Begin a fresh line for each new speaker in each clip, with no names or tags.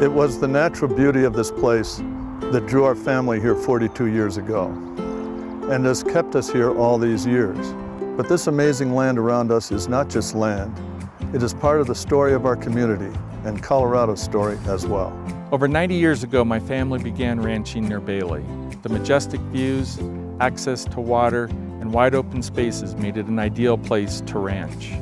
It was the natural beauty of this place that drew our family here 42 years ago and has kept us here all these years. But this amazing land around us is not just land. It is part of the story of our community and Colorado's story as well.
Over 90 years ago, my family began ranching near Bailey. The majestic views, access to water, and wide open spaces made it an ideal place to ranch.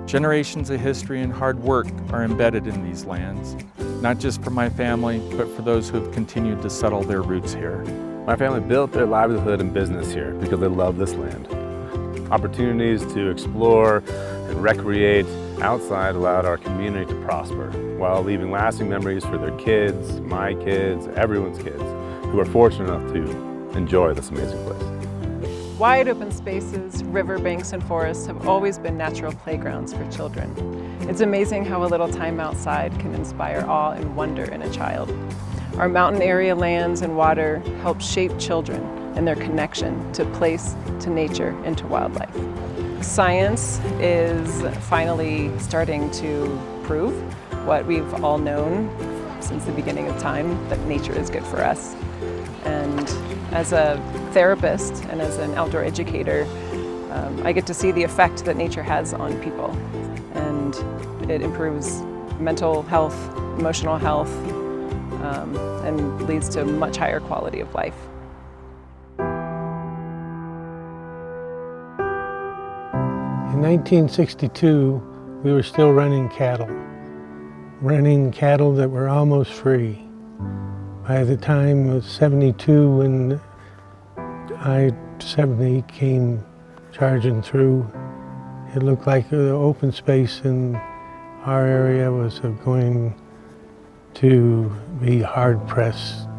Generations of history and hard work are embedded in these lands, not just for my family, but for those who have continued to settle their roots here.
My family built their livelihood and business here because they love this land. Opportunities to explore and recreate outside allowed our community to prosper while leaving lasting memories for their kids, my kids, everyone's kids who are fortunate enough to enjoy this amazing place.
Wide open spaces, riverbanks, and forests have always been natural playgrounds for children. It's amazing how a little time outside can inspire awe and wonder in a child. Our mountain area lands and water help shape children and their connection to place, to nature, and to wildlife. Science is finally starting to prove what we've all known since the beginning of time, that nature is good for us. And as a therapist and as an outdoor educator, I get to see the effect that nature has on people. And it improves mental health, emotional health, and leads to much higher quality of life.
In 1962, we were still running cattle that were almost free. By the time of 72, when I-70 came charging through, it looked like the open space in our area was going to be hard-pressed.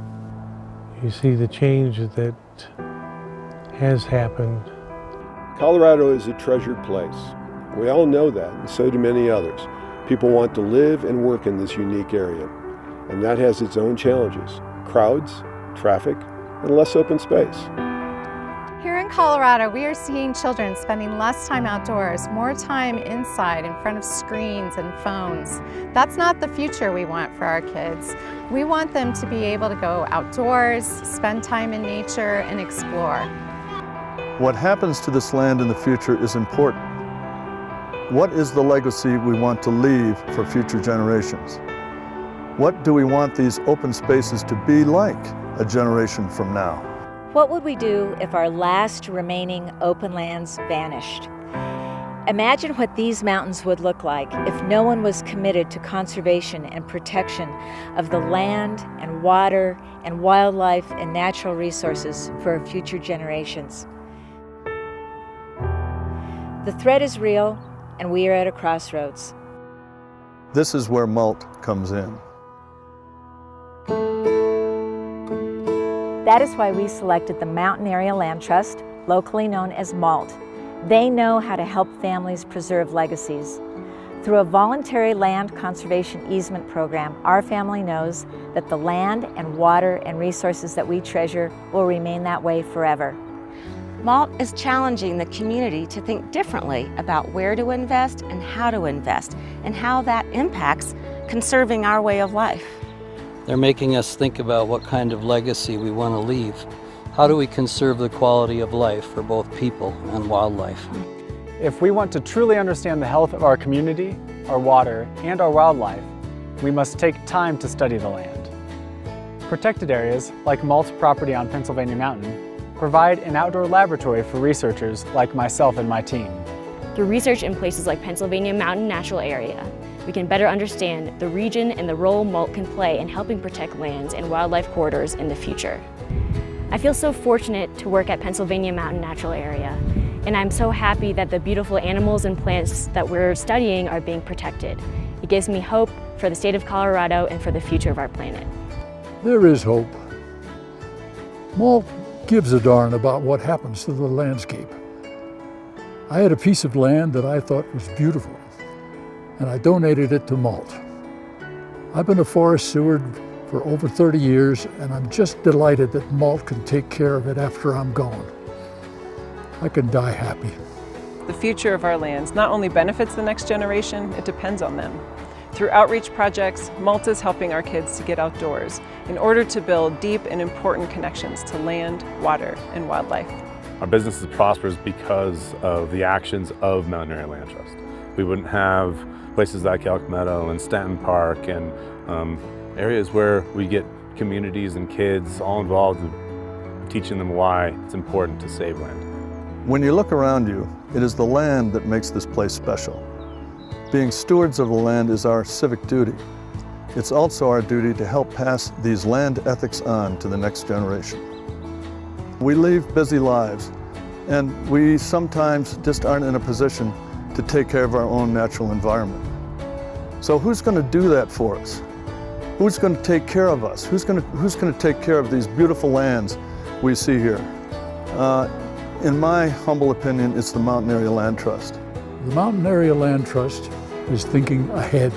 You see the change that has happened.
Colorado is a treasured place. We all know that, and so do many others. People want to live and work in this unique area, and that has its own challenges: crowds, traffic, and less open space.
Here in Colorado, we are seeing children spending less time outdoors, more time inside in front of screens and phones. That's not the future we want for our kids. We want them to be able to go outdoors, spend time in nature, and explore.
What happens to this land in the future is important. What is the legacy we want to leave for future generations? What do we want these open spaces to be like a generation from now?
What would we do if our last remaining open lands vanished? Imagine what these mountains would look like if no one was committed to conservation and protection of the land and water and wildlife and natural resources for future generations. The threat is real, and we are at a crossroads.
This is where MALT comes in.
That is why we selected the Mountain Area Land Trust, locally known as MALT. They know how to help families preserve legacies. Through a voluntary land conservation easement program, our family knows that the land and water and resources that we treasure will remain that way forever.
MALT is challenging the community to think differently about where to invest and how that impacts conserving our way of life.
They're making us think about what kind of legacy we want to leave. How do we conserve the quality of life for both people and wildlife?
If we want to truly understand the health of our community, our water, and our wildlife, we must take time to study the land. Protected areas, like MALT's property on Pennsylvania Mountain, provide an outdoor laboratory for researchers like myself and my team.
Through research in places like Pennsylvania Mountain Natural Area, we can better understand the region and the role MALT can play in helping protect lands and wildlife corridors in the future. I feel so fortunate to work at Pennsylvania Mountain Natural Area, and I'm so happy that the beautiful animals and plants that we're studying are being protected. It gives me hope for the state of Colorado and for the future of our planet.
There is hope. MALT gives a darn about what happens to the landscape. I had a piece of land that I thought was beautiful, and I donated it to MALT. I've been a forest steward for over 30 years, and I'm just delighted that MALT can take care of it after I'm gone. I can die happy.
The future of our lands not only benefits the next generation, it depends on them. Through outreach projects, Malta is helping our kids to get outdoors in order to build deep and important connections to land, water, and wildlife.
Our business prospers because of the actions of Mountain Area Land Trust. We wouldn't have places like Elk Meadow and Stanton Park and areas where we get communities and kids all involved in teaching them why it's important to save land.
When you look around you, it is the land that makes this place special. Being stewards of the land is our civic duty. It's also our duty to help pass these land ethics on to the next generation. We live busy lives, and we sometimes just aren't in a position to take care of our own natural environment. So who's going to do that for us? Who's going to take care of us? Who's going to take care of these beautiful lands we see here? In my humble opinion, it's the Mountain Area Land Trust.
The Mountain Area Land Trust is thinking ahead.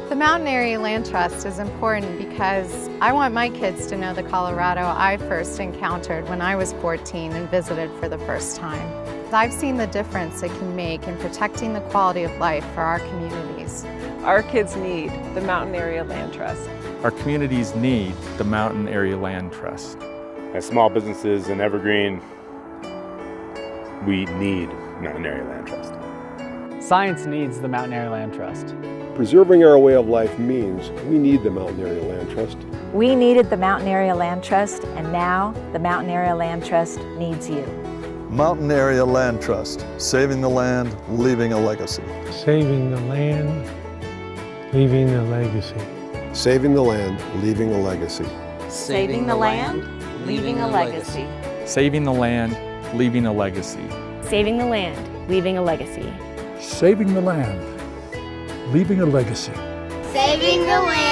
The Mountain Area Land Trust is important because I want my kids to know the Colorado I first encountered when I was 14 and visited for the first time. I've seen the difference it can make in protecting the quality of life for our communities.
Our kids need the Mountain Area Land Trust.
Our communities need the Mountain Area Land Trust.
As small businesses in Evergreen, we need Mountain Area Land Trust.
Science needs the Mountain Area Land Trust.
Preserving our way of life means we need the Mountain Area Land Trust.
We needed the Mountain Area Land Trust, and now the Mountain Area Land Trust needs you.
Mountain Area Land Trust, saving the land, leaving a legacy.
Saving the land, leaving a legacy.
Saving the land, leaving a legacy.
Saving the land, leaving a legacy.
Saving the land, leaving a legacy.
Saving the land, leaving a legacy.
Saving the land, leaving a legacy.
Saving the land.